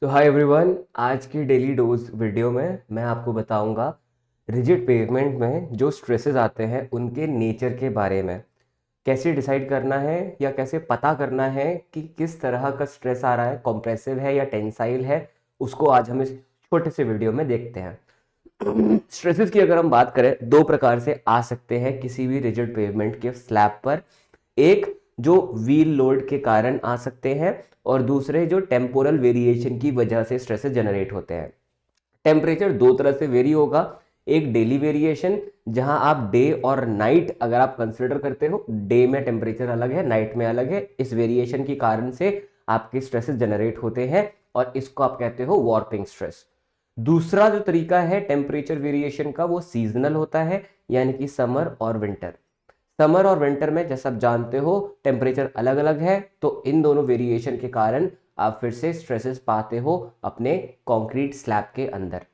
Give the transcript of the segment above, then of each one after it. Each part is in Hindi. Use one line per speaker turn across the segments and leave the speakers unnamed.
तो हाय एवरीवन, आज की डेली डोज वीडियो में मैं आपको बताऊंगा रिजिड पेवमेंट में जो स्ट्रेसेस आते हैं उनके नेचर के बारे में। कैसे डिसाइड करना है या कैसे पता करना है कि किस तरह का स्ट्रेस आ रहा है, कॉम्प्रेसिव है या टेंसाइल है, उसको आज हम इस छोटे से वीडियो में देखते हैं। स्ट्रेसेस की अगर हम बात करें, दो प्रकार से आ सकते हैं किसी भी रिजिड पेवमेंट के स्लैब पर। एक जो व्हील लोड के कारण आ सकते हैं और दूसरे जो टेम्पोरल वेरिएशन की वजह से स्ट्रेसेस जनरेट होते हैं। टेम्परेचर दो तरह से वेरी होगा। एक डेली वेरिएशन, जहां आप डे और नाइट अगर आप कंसिडर करते हो, डे में टेम्परेचर अलग है, नाइट में अलग है, इस वेरिएशन के कारण से आपके स्ट्रेसेस जनरेट होते हैं और इसको आप कहते हो वॉर्पिंग स्ट्रेस। दूसरा जो तरीका है टेम्परेचर वेरिएशन का, वो सीजनल होता है, यानी कि समर और विंटर। समर और विंटर में जैसा आप जानते हो टेम्परेचर अलग अलग है, तो इन दोनों वेरिएशन के कारण आप फिर से स्ट्रेसेस पाते हो अपने कंक्रीट स्लैब के अंदर।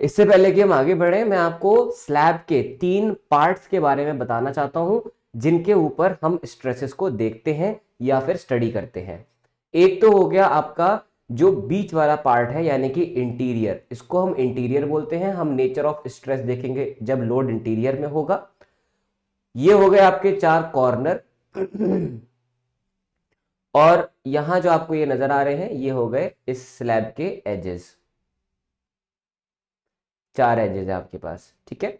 इससे पहले कि हम आगे बढ़े, मैं आपको स्लैब के 3 पार्ट्स के बारे में बताना चाहता हूं जिनके ऊपर हम स्ट्रेसेस को देखते हैं या फिर स्टडी करते हैं। एक तो हो गया आपका जो बीच वाला पार्ट है, यानी कि इंटीरियर। इसको हम इंटीरियर बोलते हैं। हम नेचर ऑफ स्ट्रेस देखेंगे जब लोड इंटीरियर में होगा। ये हो गए आपके 4 कॉर्नर और यहां जो आपको ये नजर आ रहे हैं ये हो गए इस स्लैब के एजेस। 4 एजेस है आपके पास, ठीक है।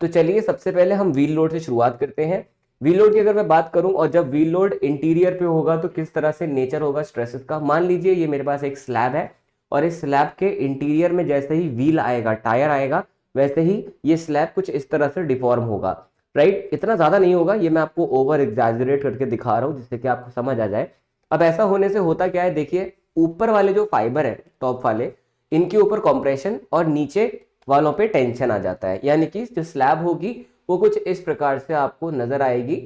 तो चलिए सबसे पहले हम व्हील लोड से शुरुआत करते हैं। व्हील लोड की अगर मैं बात करूं और जब व्हील लोड इंटीरियर पे होगा तो किस तरह से नेचर होगा स्ट्रेसेस का। मान लीजिए ये मेरे पास एक स्लैब है और इस स्लैब के इंटीरियर में जैसे ही व्हील आएगा, टायर आएगा, वैसे ही ये स्लैब कुछ इस तरह से डिफॉर्म होगा। राइट, इतना ज्यादा नहीं होगा, ये मैं आपको ओवर एग्जैजरेट करके दिखा रहा हूं जिससे कि आपको समझ आ जाए। अब ऐसा होने से होता क्या है, देखिए ऊपर वाले जो फाइबर है टॉप वाले, इनके ऊपर कॉम्प्रेशन और नीचे वालों पे टेंशन आ जाता है, यानी कि जो स्लैब होगी वो कुछ इस प्रकार से आपको नजर आएगी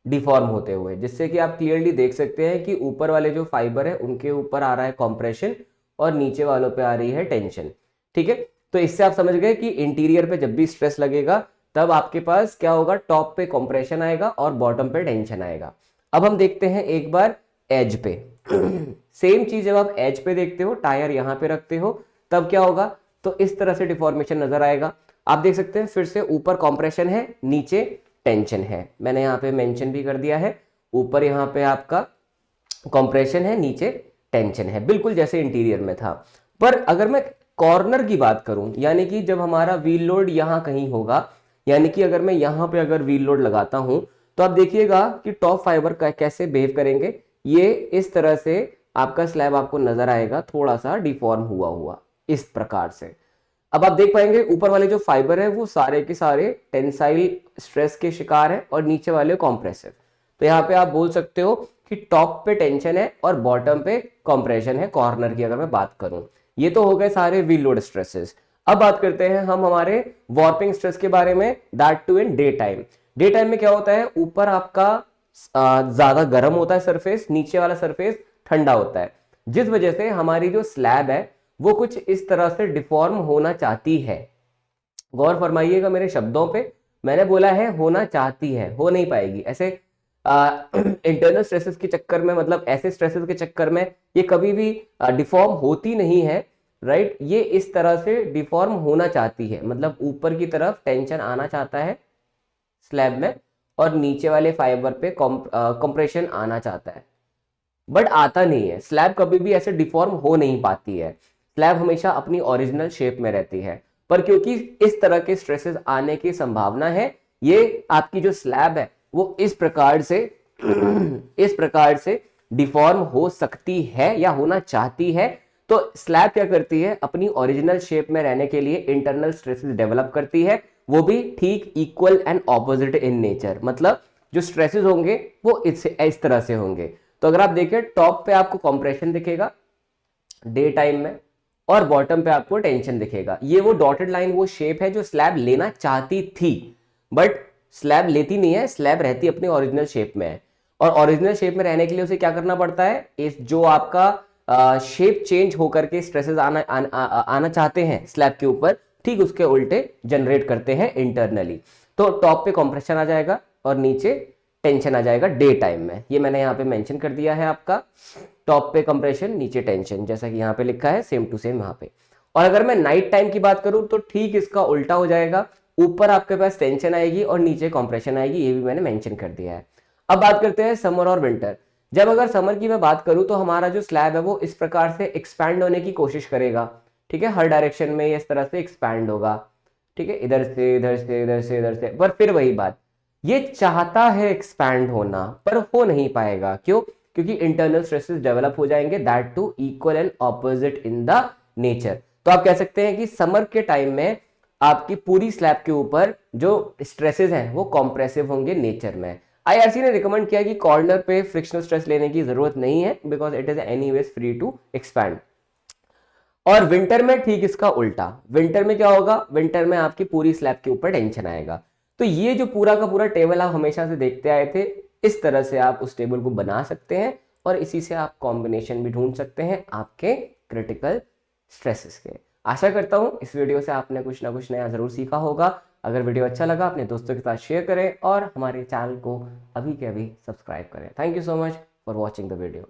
डिफॉर्म होते हुए, जिससे कि आप क्लियरली देख सकते हैं कि ऊपर वाले जो फाइबर है उनके ऊपर आ रहा है कॉम्प्रेशन और नीचे वालों पे आ रही है टेंशन। ठीक है, तो इससे आप समझ गए कि इंटीरियर पे जब भी स्ट्रेस लगेगा तब आपके पास क्या होगा, टॉप पे कॉम्प्रेशन आएगा और बॉटम पे टेंशन आएगा। अब हम देखते हैं एक बार एज पे। सेम चीज जब आप एज पे देखते हो, टायर यहां पे रखते हो, तब क्या होगा, तो इस तरह से डिफॉर्मेशन नजर आएगा। आप देख सकते हैं फिर से ऊपर कॉम्प्रेशन है, नीचे टेंशन है। मैंने यहाँ पे मेंशन भी कर दिया है, ऊपर यहाँ पे आपका कॉम्प्रेशन है, नीचे टेंशन है, बिल्कुल जैसे इंटीरियर में था। पर अगर मैं कॉर्नर की बात करूं, यानी कि जब हमारा व्हील लोड यहां कहीं होगा, यानी कि अगर मैं यहां पे अगर व्हील लोड लगाता हूं, तो आप देखिएगा कि टॉप फाइबर कैसे बिहेव करेंगे। ये इस तरह से आपका स्लैब आपको नजर आएगा थोड़ा सा डिफॉर्म हुआ हुआ इस प्रकार से। अब आप देख पाएंगे ऊपर वाले जो फाइबर है वो सारे के सारे टेंसाइल स्ट्रेस के शिकार है और नीचे वाले कॉम्प्रेसिव। तो यहाँ पे आप बोल सकते हो कि टॉप पे टेंशन है और बॉटम पे कॉम्प्रेशन है, कॉर्नर की अगर मैं बात करूं। ये तो हो गए सारे व्हील लोड स्ट्रेसेस। अब बात करते हैं हम हमारे वॉर्पिंग स्ट्रेस के बारे में, that too in day time. Day time में क्या होता है, ऊपर आपका ज्यादा गर्म होता है सरफेस, नीचे वाला सरफेस ठंडा होता है, जिस वजह से हमारी जो स्लैब है वो कुछ इस तरह से डिफॉर्म होना चाहती है। गौर फरमाइएगा मेरे शब्दों पे, मैंने बोला है होना चाहती है, हो नहीं पाएगी। ऐसे इंटरनल स्ट्रेसेस के चक्कर में, मतलब ऐसे स्ट्रेसेस के चक्कर में ये कभी भी डिफॉर्म होती नहीं है। राइट, ये इस तरह से डिफॉर्म होना चाहती है, मतलब ऊपर की तरफ टेंशन आना चाहता है स्लैब में और नीचे वाले फाइबर पे कंप्रेशन आना चाहता है, बट आता नहीं है। स्लैब कभी भी ऐसे डिफॉर्म हो नहीं पाती है, स्लैब हमेशा अपनी ओरिजिनल शेप में रहती है। पर क्योंकि इस तरह के स्ट्रेसेस आने की संभावना है, ये आपकी जो स्लैब है वो इस प्रकार से इस प्रकार से डिफॉर्म हो सकती है या होना चाहती है। तो स्लैब क्या करती है, अपनी ओरिजिनल शेप में रहने के लिए इंटरनल स्ट्रेसेस डेवलप करती है, वो भी ठीक equal and opposite in nature. मतलब जो स्ट्रेसेस होंगे वो इस तरह से होंगे। तो अगर आप देखिए टॉप पे आपको कंप्रेशन दिखेगा डे टाइम में और बॉटम पे आपको टेंशन दिखेगा। ये वो डॉटेड लाइन वो शेप है जो स्लैब लेना चाहती थी, बट स्लैब लेती नहीं है, स्लैब रहती अपनी ओरिजिनल शेप में है। और ओरिजिनल शेप में रहने के लिए उसे क्या करना पड़ता है, इस जो आपका शेप चेंज होकर के स्ट्रेसेस आना चाहते हैं स्लैब के ऊपर, ठीक उसके उल्टे जनरेट करते हैं इंटरनली। तो टॉप पे कंप्रेशन आ जाएगा और नीचे टेंशन आ जाएगा डे टाइम में। ये मैंने यहाँ पे मेंशन कर दिया है आपका। टॉप पे कंप्रेशन, नीचे टेंशन, जैसा कि यहाँ पे लिखा है सेम टू सेम यहाँ पे। और अगर मैं नाइट टाइम की बात करूं तो ठीक इसका उल्टा हो जाएगा, ऊपर आपके पास टेंशन आएगी और नीचे कंप्रेशन आएगी, ये भी मैंने मेंशन कर दिया है। अब बात करते हैं समर और विंटर। जब अगर समर की मैं बात करूं तो हमारा जो स्लैब है वो इस प्रकार से एक्सपैंड होने की कोशिश करेगा, ठीक है, हर डायरेक्शन में ये इस तरह से एक्सपैंड होगा, ठीक है, इधर से इधर से इधर से इधर से। पर फिर वही बात, ये चाहता है एक्सपैंड होना पर हो नहीं पाएगा, क्यों? क्योंकि इंटरनल स्ट्रेसेस डेवलप हो जाएंगे, that too equal and opposite in the nature. तो आप कह सकते हैं कि समर के टाइम में आपकी पूरी स्लैब के ऊपर जो स्ट्रेसेस हैं वो कॉम्प्रेसिव होंगे नेचर में। आईआरसी ने रिकमेंड किया कि कॉर्नर पे फ्रिक्शनल स्ट्रेस लेने की जरूरत नहीं है, because it is anyways free to expand. और विंटर में ठीक इसका उल्टा, विंटर में क्या होगा, विंटर में आपकी पूरी स्लैब के ऊपर टेंशन आएगा। तो ये जो पूरा का पूरा टेबल आप हमेशा से देखते आए थे, इस तरह से आप उस टेबल को बना सकते हैं और इसी से आप कॉम्बिनेशन भी ढूंढ सकते हैं आपके क्रिटिकल स्ट्रेसेस के। आशा करता हूं इस वीडियो से आपने कुछ ना कुछ नया जरूर सीखा होगा। अगर वीडियो अच्छा लगा अपने दोस्तों के साथ शेयर करें और हमारे चैनल को अभी के अभी सब्सक्राइब करें। Thank you so much for watching the video.